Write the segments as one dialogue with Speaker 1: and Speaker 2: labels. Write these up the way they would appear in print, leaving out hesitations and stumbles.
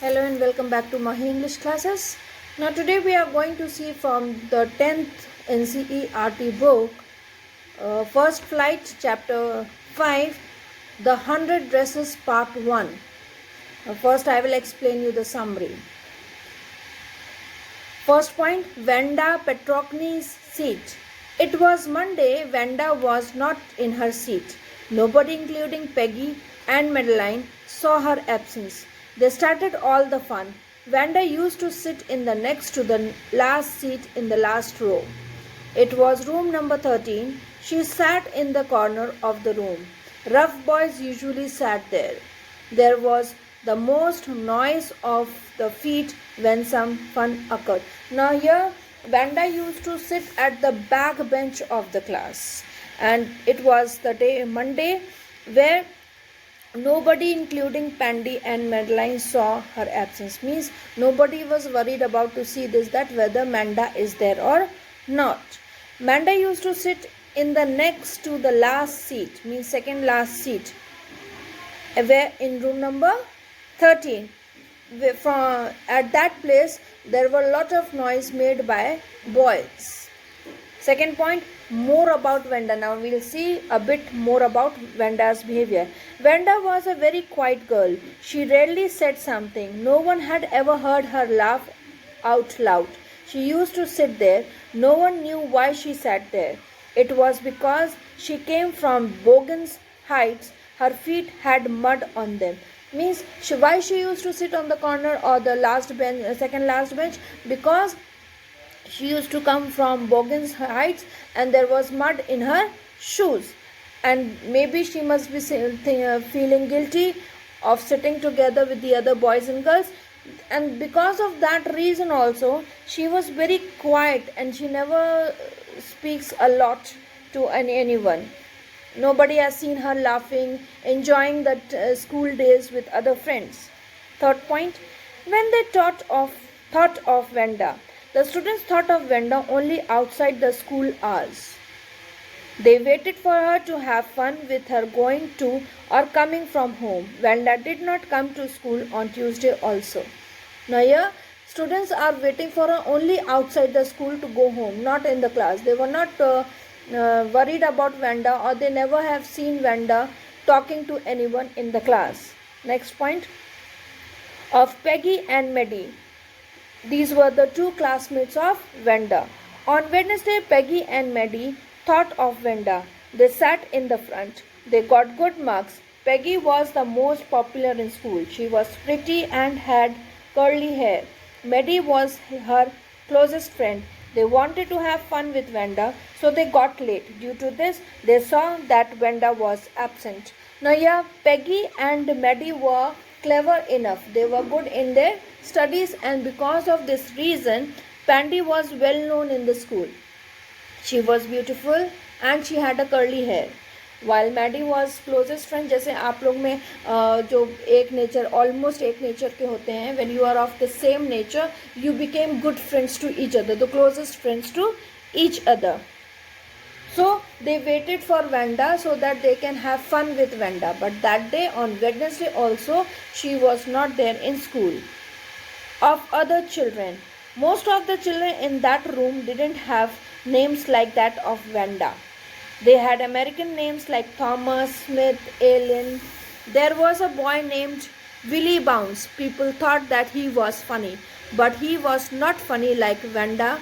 Speaker 1: Hello and welcome back to Mahi English classes. Now today we are going to see from the 10th NCERT book, First Flight Chapter 5, The 100 Dresses Part 1. First I will explain you the summary. First point, Vanda Petrokny's seat. It was Monday. Vanda was not in her seat. Nobody, including Peggy and Madeline, saw her absence. They started all the fun. Vanda used to sit in the next to the last seat in the last row. It was room number 13. She sat in the corner of the room. Rough boys usually sat there. There was the most noise of the feet when some fun occurred. Now here Vanda used to sit at the back bench of the class, and it was the day Monday where nobody, including Pandy and Madeline, saw her absence. Means nobody was worried about to see this, that whether Manda is there or not. Manda used to sit in the next to the last seat, means second last seat, where in room number 13. From at that place there were a lot of noise made by boys. Second point, more about Vanda. Now we'll see a bit more about Vanda's behavior. Vanda was a very quiet girl. She rarely said something. No one had ever heard her laugh out loud. She used to sit there. No one knew why she sat there. It was because she came from Bogan's Heights. Her feet had mud on them. Means why she used to sit on the corner or the last bench, second last bench? Because she used to come from Bogan's Heights and there was mud in her shoes, and maybe she must be feeling guilty of sitting together with the other boys and girls, and because of that reason also she was very quiet and she never speaks a lot to anyone. Nobody has seen her laughing, enjoying the school days with other friends. Third point, when they thought of Vanda, the students thought of Vanda only outside the school hours. They waited for her to have fun with her going to or coming from home. Vanda did not come to school on Tuesday also. Now here, students are waiting for her only outside the school to go home, not in the class. They were not worried about Vanda, or they never have seen Vanda talking to anyone in the class. Next point, of Peggy and Maddie. These were the two classmates of Vanda. On Wednesday, Peggy and Maddie thought of Vanda. They sat in the front. They got good marks. Peggy was the most popular in school. She was pretty and had curly hair. Maddie was her closest friend. They wanted to have fun with Vanda, so they got late. Due to this, they saw that Vanda was absent. Now, yeah, Peggy and Maddie were clever enough. They were good in their studies, and because of this reason, Pandy was well known in the school. She was beautiful and she had a curly hair. While Maddie was closest friend, जैसे आप लोग में जो एक nature almost एक nature के होते हैं, when you are of the same nature you became good friends to each other, the closest friends to each other. So they waited for Vanda so that they can have fun with Vanda, but that day on Wednesday also she was not there in school. Of other children, most of the children in that room didn't have names like that of Vanda. They had American names like Thomas, Smith, Allen. There was a boy named Willie Bounce. People thought that he was funny, but he was not funny like Vanda.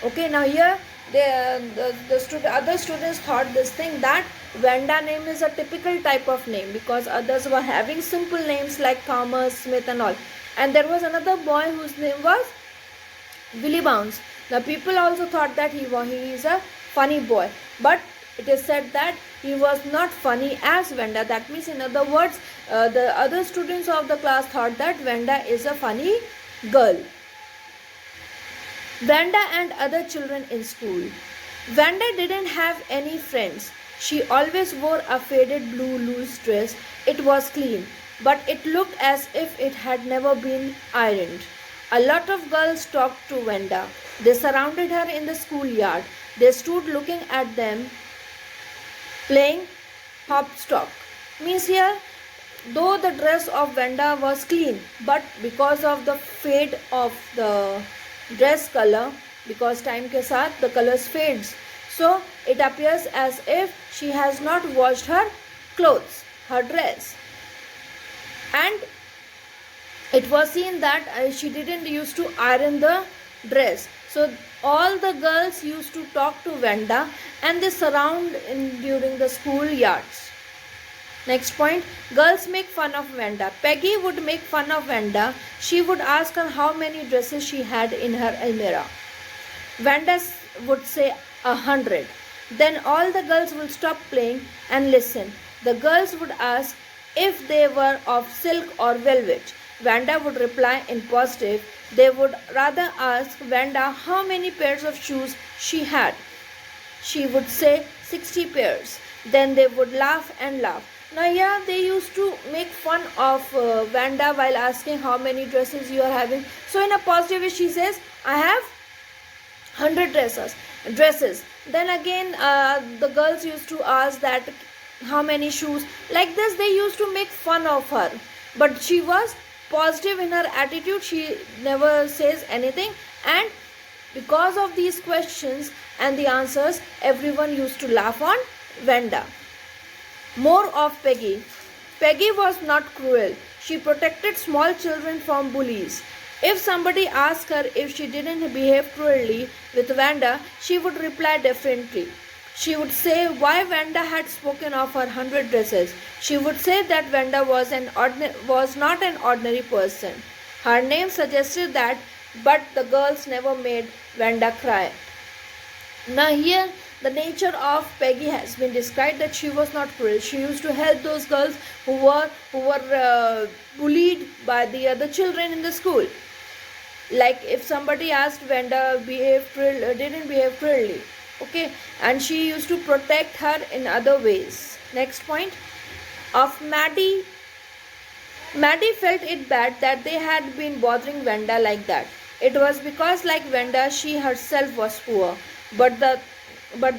Speaker 1: Okay, now here other students thought this thing, that Vanda name is a typical type of name because others were having simple names like Thomas, Smith and all. And there was another boy whose name was Willie Bounce. Now people also thought that he is a funny boy, but it is said that he was not funny as Vanda. That means, in other words, the other students of the class thought that Vanda is a funny girl. Vanda and other children in school. Vanda didn't have any friends. She always wore a faded blue loose dress. It was clean, but it looked as if it had never been ironed. A lot of girls talked to Vanda. They surrounded her in the schoolyard. They stood looking at them playing hopscotch. Means here Though the dress of Vanda was clean, but because of the fade of the dress color, because time ke saath the colors fades, so it appears as if she has not washed her clothes, her dress. And it was seen that she didn't used to iron the dress. So all the girls used to talk to Vanda, and they surround during the school yards. Next point, girls make fun of Vanda. Peggy would make fun of Vanda. She would ask her how many dresses she had in her almirah. Vanda would say 100. Then all the girls would stop playing and listen. The girls would ask if they were of silk or velvet. Vanda would reply in positive. They would rather ask Vanda how many pairs of shoes she had. She would say 60 pairs. Then they would laugh and laugh. Now, yeah, they used to make fun of Vanda while asking how many dresses you are having. So, in a positive way, she says, I have 100 dresses. Then again, the girls used to ask that how many shoes. Like this, they used to make fun of her. But she was positive in her attitude. She never says anything. And because of these questions and the answers, everyone used to laugh on Vanda. More of Peggy. Peggy was not cruel. She protected small children from bullies. If somebody asked her if she didn't behave cruelly with Vanda, she would reply differently. She would say why Vanda had spoken of her 100 dresses. She would say that Vanda was not an ordinary person. Her name suggested that, but the girls never made Vanda cry. Now here the nature of Peggy has been described, that she was not cruel. She used to help those girls who were bullied by the other children in the school. Like if somebody asked Vanda didn't behave cruelly, okay, and she used to protect her in other ways. Next point of Maddie. Maddie felt it bad that they had been bothering Vanda like that. It was because, like Vanda, she herself was poor, but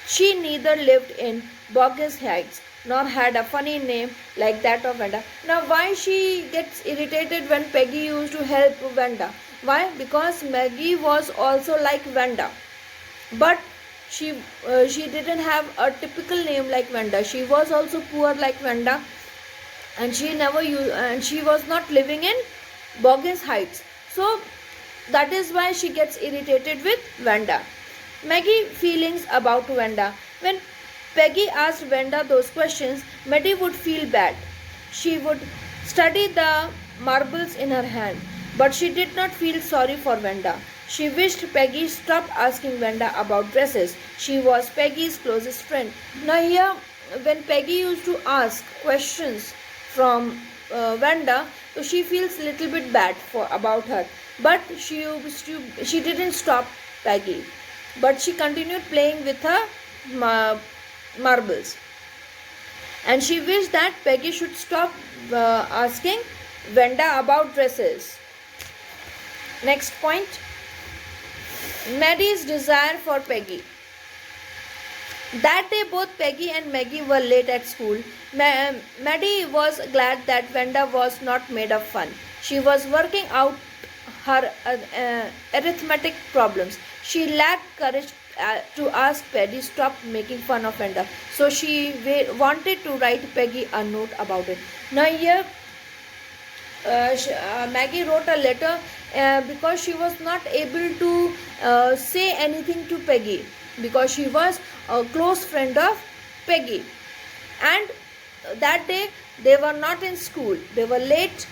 Speaker 1: she neither lived in Boggess Heights nor had a funny name like that of Vanda. Now, why she gets irritated when Peggy used to help Vanda? Why? Because Maggie was also like Vanda, but she didn't have a typical name like Vanda. She was also poor like Vanda, and she was not living in Boggess Heights. So that is why she gets irritated with Vanda. Maggie feelings about Vanda. When Peggy asked Vanda those questions, Maddie would feel bad. She would study the marbles in her hand, but she did not feel sorry for Vanda. She wished Peggy stopped asking Vanda about dresses. She was Peggy's closest friend. Now here, when Peggy used to ask questions from Vanda, so she feels little bit bad about her. But she didn't stop Peggy, but she continued playing with her marbles. And she wished that Peggy should stop asking Vanda about dresses. Next point, Maddie's desire for Peggy. That day, both Peggy and Maggie were late at school. Maddie was glad that Vanda was not made of fun. She was working out her arithmetic problems. She lacked courage to ask Peggy stop making fun of Vanda. So she wanted to write Peggy a note about it. Now here, Maggie wrote a letter because she was not able to say anything to Peggy, because she was a close friend of Peggy. And that day they were not in school. They were late.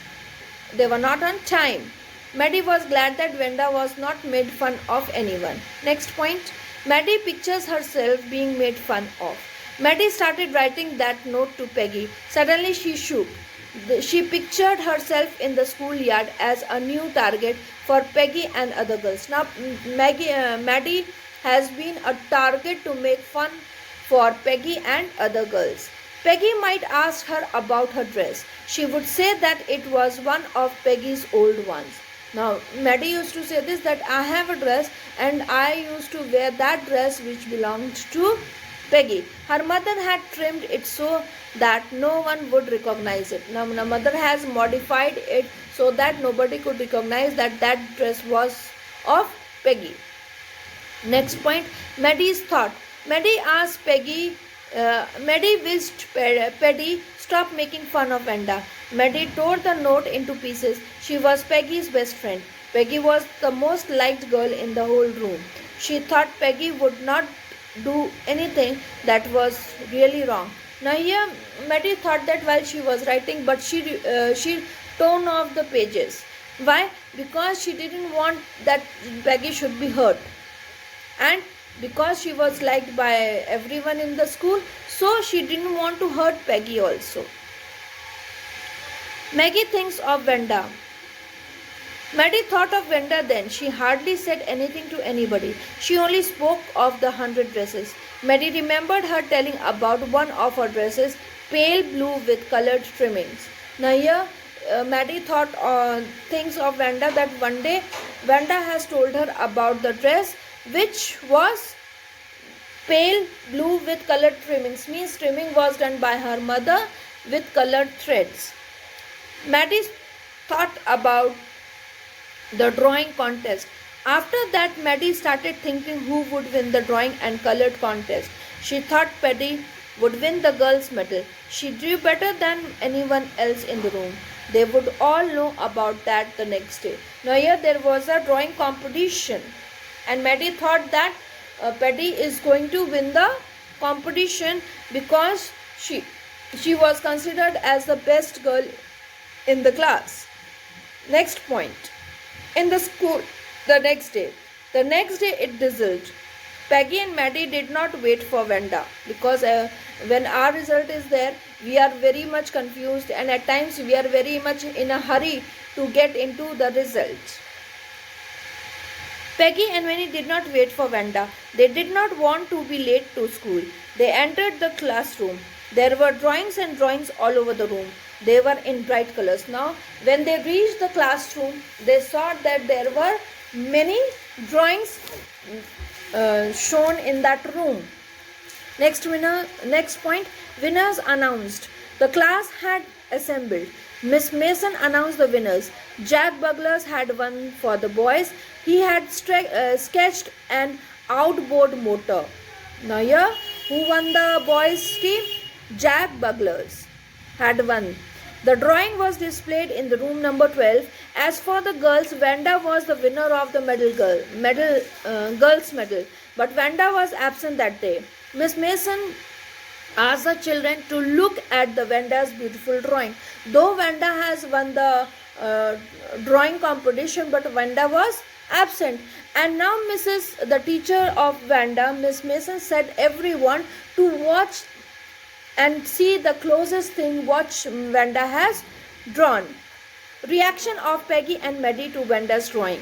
Speaker 1: They were not on time. Maddie was glad that Vanda was not made fun of anyone. Next point, Maddie pictures herself being made fun of. Maddie started writing that note to Peggy. Suddenly she shook. She pictured herself in the schoolyard as a new target for Peggy and other girls. Now, Maddie has been a target to make fun for Peggy and other girls. Peggy might ask her about her dress. She would say that it was one of Peggy's old ones. Now, Maddie used to say this, that I have a dress and I used to wear that dress which belonged to Peggy. Her mother had trimmed it so that no one would recognize it. Now, the mother has modified it so that nobody could recognize that that dress was of Peggy. Next point, Maddie's thought. Maddie wished Paddy stop making fun of Venda. Maddie tore the note into pieces. She was Peggy's best friend. Peggy was the most liked girl in the whole room. She thought Peggy would not do anything that was really wrong. Now here, Maddie thought that while she was writing, but she torn off the pages. Why? Because she didn't want that Peggy should be hurt, and because she was liked by everyone in the school, so she didn't want to hurt Peggy also. Maggie thinks of Venda. Maddie thought of Venda then. She hardly said anything to anybody. She only spoke of the 100 dresses. Maddie remembered her telling about one of her dresses, pale blue with colored trimmings. Now here, Maddie thought things of Venda, that one day Venda has told her about the dress which was pale blue with colored trimmings. Means trimming was done by her mother with colored threads. Maddie thought about the drawing contest. After that, Maddie started thinking who would win the drawing and colored contest. She thought Paddy would win the girls' medal. She drew better than anyone else in the room. They would all know about that the next day. Now here there was a drawing competition, and Maddie thought that Paddy is going to win the competition because she was considered as the best girl in the class. Next point. In the school, the next day it drizzled. Peggy and Maddie did not wait for Venda because when our result is there, we are very much confused, and at times we are very much in a hurry to get into the result. Peggy and Maddie did not wait for Venda. They did not want to be late to school. They entered the classroom. There were drawings and drawings all over the room. They were in bright colors. Now, when they reached the classroom, they saw that there were many drawings shown in that room. Next point, winners announced. The class had assembled. Miss Mason announced the winners. Jack Buglers had won for the boys. He had sketched an outboard motor. Now here, who won the boys' team? Jack Buglers had won. The drawing was displayed in the room number 12. As for the girls, Vanda was the winner of the girls' medal. But Vanda was absent that day. Miss Mason asked the children to look at the Vanda's beautiful drawing. Though Vanda has won the drawing competition, but Vanda was absent. And now the teacher of Vanda, Miss Mason, said everyone to watch and see the closest thing what Vanda has drawn. Reaction of Peggy and Maddie to Vanda's drawing.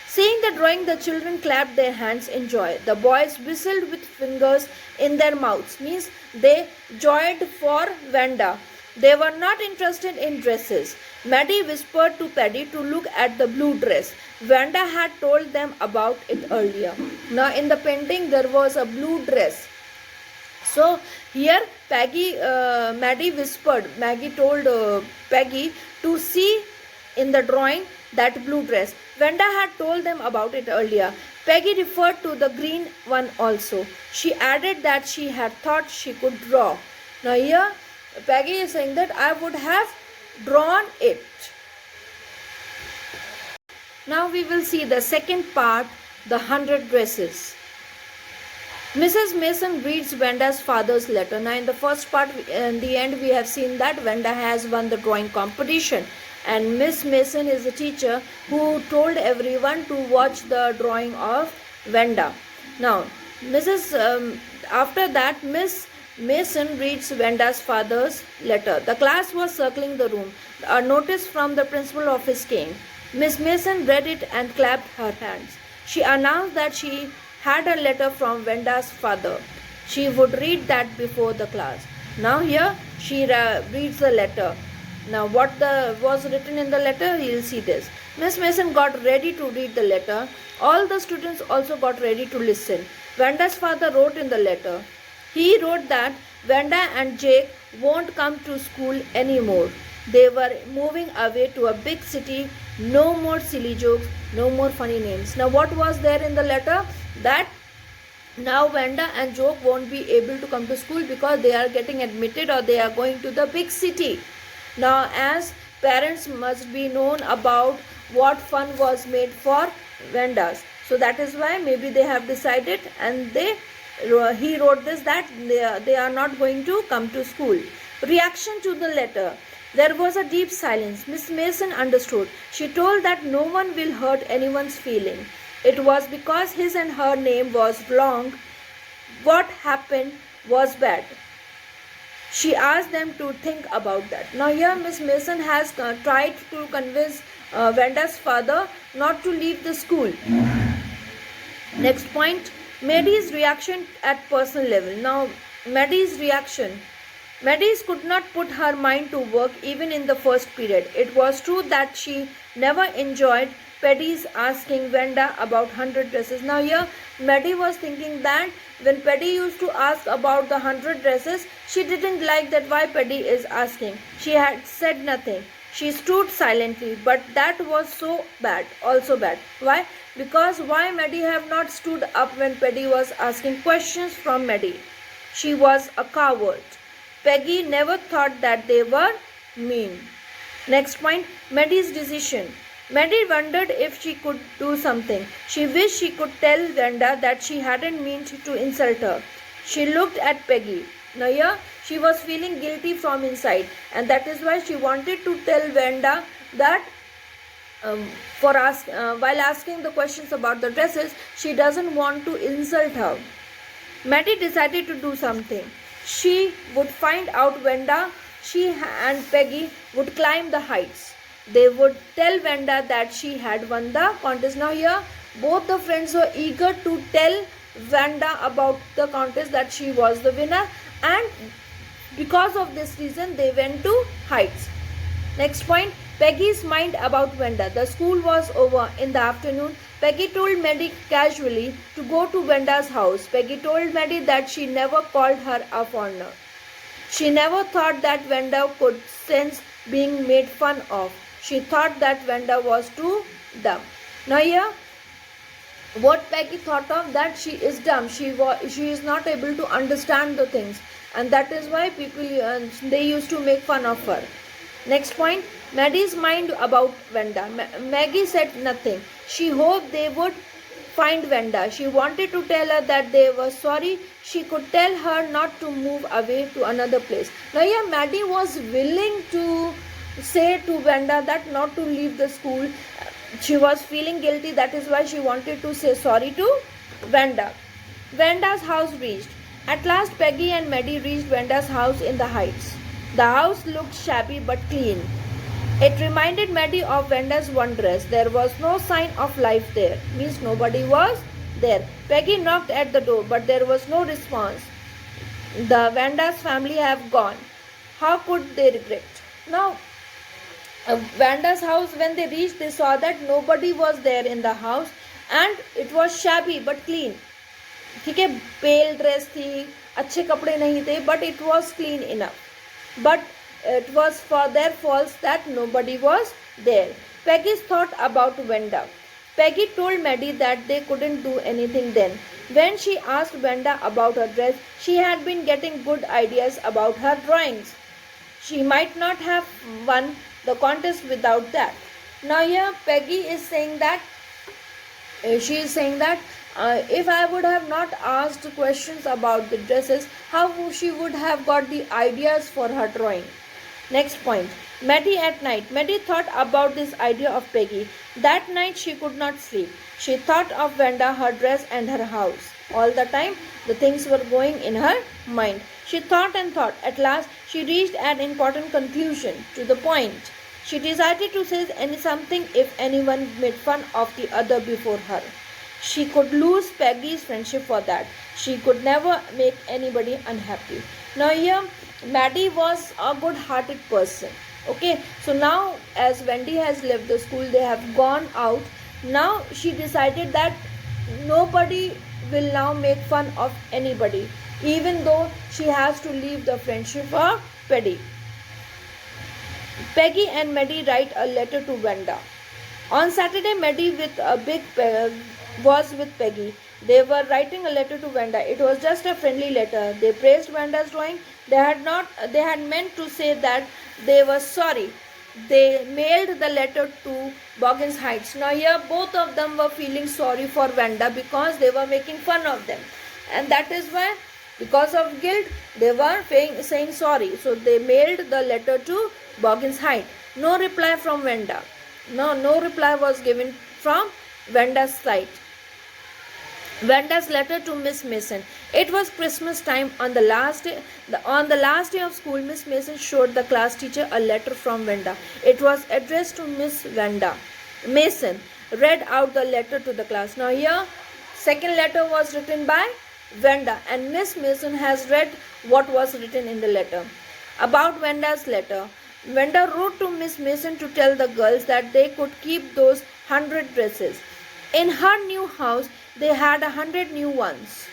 Speaker 1: Seeing the drawing, the children clapped their hands in joy. The boys whistled with fingers in their mouths. Means they joyed for Vanda. They were not interested in dresses. Maddie whispered to Paddy to look at the blue dress. Vanda had told them about it earlier. Now in the painting there was a blue dress. So here Maggie told Peggy to see in the drawing that blue dress. Vanda had told them about it earlier. Peggy referred to the green one also. She added that she had thought she could draw. Now here Peggy is saying that I would have drawn it. Now we will see the second part, the 100 dresses. Mrs. Mason reads Vanda's father's letter. Now in the first part, in the end, we have seen that Vanda has won the drawing competition. And Miss Mason is the teacher who told everyone to watch the drawing of Vanda. Now, after that, Miss Mason reads Vanda's father's letter. The class was circling the room. A notice from the principal office came. Miss Mason read it and clapped her hands. She announced that she had a letter from Vanda's father. She would read that before the class. Now here she reads the letter. Now what was written in the letter, you will see this. Miss Mason got ready to read the letter. All the students also got ready to listen. Vanda's father wrote in the letter. He wrote that Vanda and Jake won't come to school anymore. They were moving away to a big city. No more silly jokes, no more funny names. Now, what was there in the letter? That now Vanda and Joke won't be able to come to school because they are getting admitted or they are going to the big city. Now, as parents must be known about what fun was made for Vandas. So that is why maybe they have decided, and he wrote this, that they are not going to come to school. Reaction to the letter. There was a deep silence. Miss Mason understood. She told that no one will hurt anyone's feeling. It was because his and her name was wrong. What happened was bad. She asked them to think about that. Now here Miss Mason has tried to convince Vanda's father not to leave the school. Next point, Maddie's reaction at personal level. Now Maddie's reaction. Maddie could not put her mind to work even in the first period. It was true that she never enjoyed Paddy's asking Vanda about 100 dresses. Now here Maddie was thinking that when Paddy used to ask about the 100 dresses, she didn't like that why Paddy is asking. She had said nothing. She stood silently, but that was so bad, also bad. Why? Because why Maddie have not stood up when Paddy was asking questions from Maddie? She was a coward. Peggy never thought that they were mean. Next point, Maddie's decision. Maddie wondered if she could do something. She wished she could tell Vanda that she hadn't meant to insult her. She looked at Peggy. Now here, she was feeling guilty from inside, and that is why she wanted to tell Vanda that while asking the questions about the dresses, she doesn't want to insult her. Maddie decided to do something. She would find out Vanda. She and Peggy would climb the heights. They would tell Vanda that she had won the contest. Now here, both the friends were eager to tell Vanda about the contest, that she was the winner, and because of this reason, they went to heights. Next point, Peggy's mind about Vanda. The school was over in the afternoon. Peggy told Maddie casually to go to Vanda's house. Peggy told Maddie that she never called her a foreigner. She never thought that Vanda could sense being made fun of. She thought that Vanda was too dumb. Now here, what Peggy thought of, that she is dumb. She is not able to understand the things, and that is why people they used to make fun of her. Next point, Maddie's mind about Vanda. Maggie said nothing. She hoped they would find Vanda. She wanted to tell her that they were sorry. She could tell her not to move away to another place. Now here, Maddie was willing to say to Vanda that not to leave the school. She was feeling guilty. That is why she wanted to say sorry to Vanda. Vanda's house reached. At last, Peggy and Maddie reached Vanda's house in the heights. The house looked shabby but clean. It reminded Maddie of Vanda's one dress. There was no sign of life there. Means nobody was there. Peggy knocked at the door, but there was no response. The Vanda's family have gone. How could they regret? Now, Vanda's house, when they reached, they saw that nobody was there in the house, and it was shabby but clean. ठीक है, पेल dress थी, अच्छे कपड़े नहीं थे, but it was clean enough. But it was for their faults that nobody was there. Peggy's thought about Vanda. Peggy told Maddie that they couldn't do anything then. When she asked Vanda about her dress, she had been getting good ideas about her drawings. She might not have won the contest without that. Now here Peggy is saying that if I would have not asked questions about the dresses, how she would have got the ideas for her drawing. Next point, Maddie at night. Maddie thought about this idea of Peggy. That night she could not sleep. She thought of Vanda, her dress and her house. All the time the things were going in her mind. She thought and thought. At last she reached an important conclusion, to the point. She decided to say something if anyone made fun of the other before her. She could lose Peggy's friendship for that. She could never make anybody unhappy. Now here, Maddie was a good-hearted person. Okay, so now as Wendy has left the school, they have gone out. Now she decided that nobody will now make fun of anybody. even though she has to leave the friendship of Peggy. Peggy and Maddie write a letter to Wanda. On Saturday, Maddie was with Peggy. They were writing a letter to Wanda. It was just a friendly letter. They praised Wanda's drawing. They had meant to say that they were sorry. They mailed the letter to Boggins Heights. Now here both of them were feeling sorry for Wanda because they were making fun of them. And that is why, because of guilt, they were saying sorry. So they mailed the letter to Boggins Heights. No reply from Wanda. No reply was given from Wanda's side. Wanda's letter to Miss Mason. It was Christmas time. On the last day of school, Miss Mason showed the class teacher a letter from Wanda. It was addressed to Miss Wanda. Mason read out the letter to the class. Now here, second letter was written by Wanda, and Miss Mason has read what was written in the letter. About Wanda's letter, Wanda wrote to Miss Mason to tell the girls that they could keep those 100 dresses. In her new house, they had 100 new ones.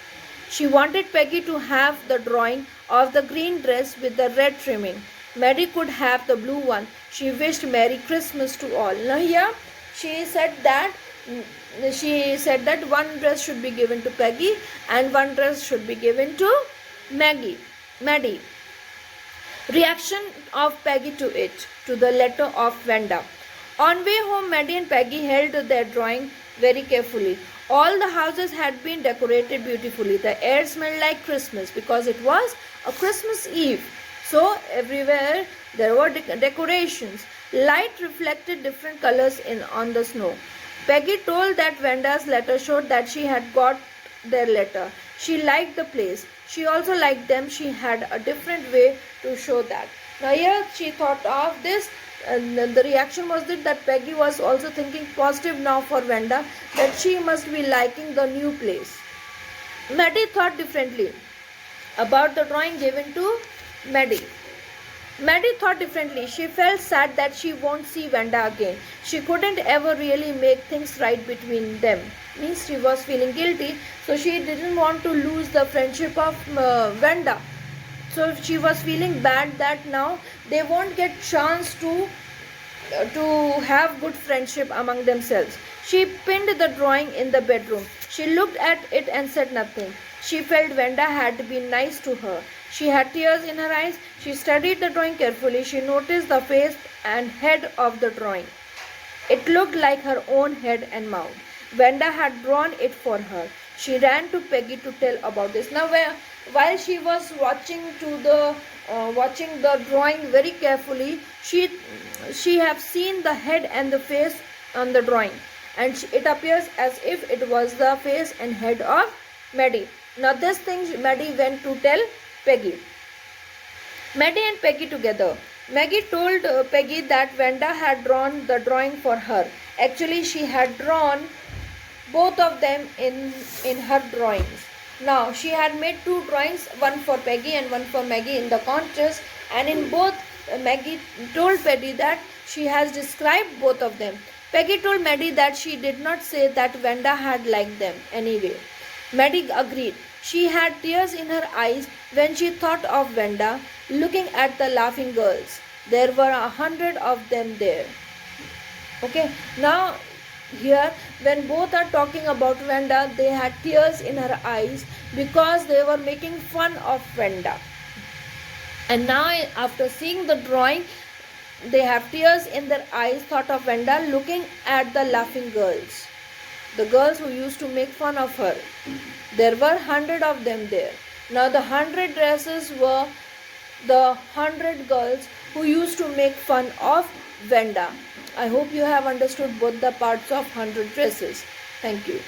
Speaker 1: She wanted Peggy to have the drawing of the green dress with the red trimming. Maddie could have the blue one. She wished Merry Christmas to all. Now here, she said that one dress should be given to Peggy and one dress should be given to Maddie. Reaction of Peggy to the letter of Wanda. On way home, Maddie and Peggy held their drawing very carefully. All the houses had been decorated beautifully. The air smelled like Christmas because it was a Christmas Eve. So everywhere there were decorations. Light reflected different colors on the snow. Peggy told that Wanda's letter showed that she had got their letter. She liked the place. She also liked them. She had a different way to show that. Now here she thought of this, and the reaction was that Peggy was also thinking positive now for Wanda, that she must be liking the new place. Maddie thought differently about the drawing given to Maddie. Maddie thought differently. She felt sad that she won't see Wanda again. She couldn't ever really make things right between them. Means she was feeling guilty, so she didn't want to lose the friendship of Wanda. So she was feeling bad that now they won't get chance to have good friendship among themselves. She pinned the drawing in the bedroom. She looked at it and said nothing. She felt Wanda had been nice to her. She had tears in her eyes. She studied the drawing carefully. She noticed the face and head of the drawing. It looked like her own head and mouth. Wanda had drawn it for her. She ran to Peggy to tell about this. Now, while she was watching the drawing very carefully, she have seen the head and the face on the drawing, and it appears as if it was the face and head of Maddie. Now, this thing Maddie went to tell Peggy. Maddie and Peggy together. Maggie told Peggy that Wanda had drawn the drawing for her. Actually, she had drawn both of them in her drawings. Now, she had made two drawings, one for Peggy and one for Maggie in the contest, and in both, Maggie told Peggy that she has described both of them. Peggy told Maddie that she did not say that Wanda had liked them anyway. Maddie agreed. She had tears in her eyes when she thought of Wanda looking at the laughing girls. There were 100 of them there. Okay, now here when both are talking about Wanda, they had tears in her eyes because they were making fun of Wanda. And now after seeing the drawing, they have tears in their eyes, thought of Wanda looking at the laughing girls. The girls who used to make fun of her. There were 100 of them there. Now the 100 dresses were the 100 girls who used to make fun of Wanda. I hope you have understood both the parts of 100 dresses. Thank you.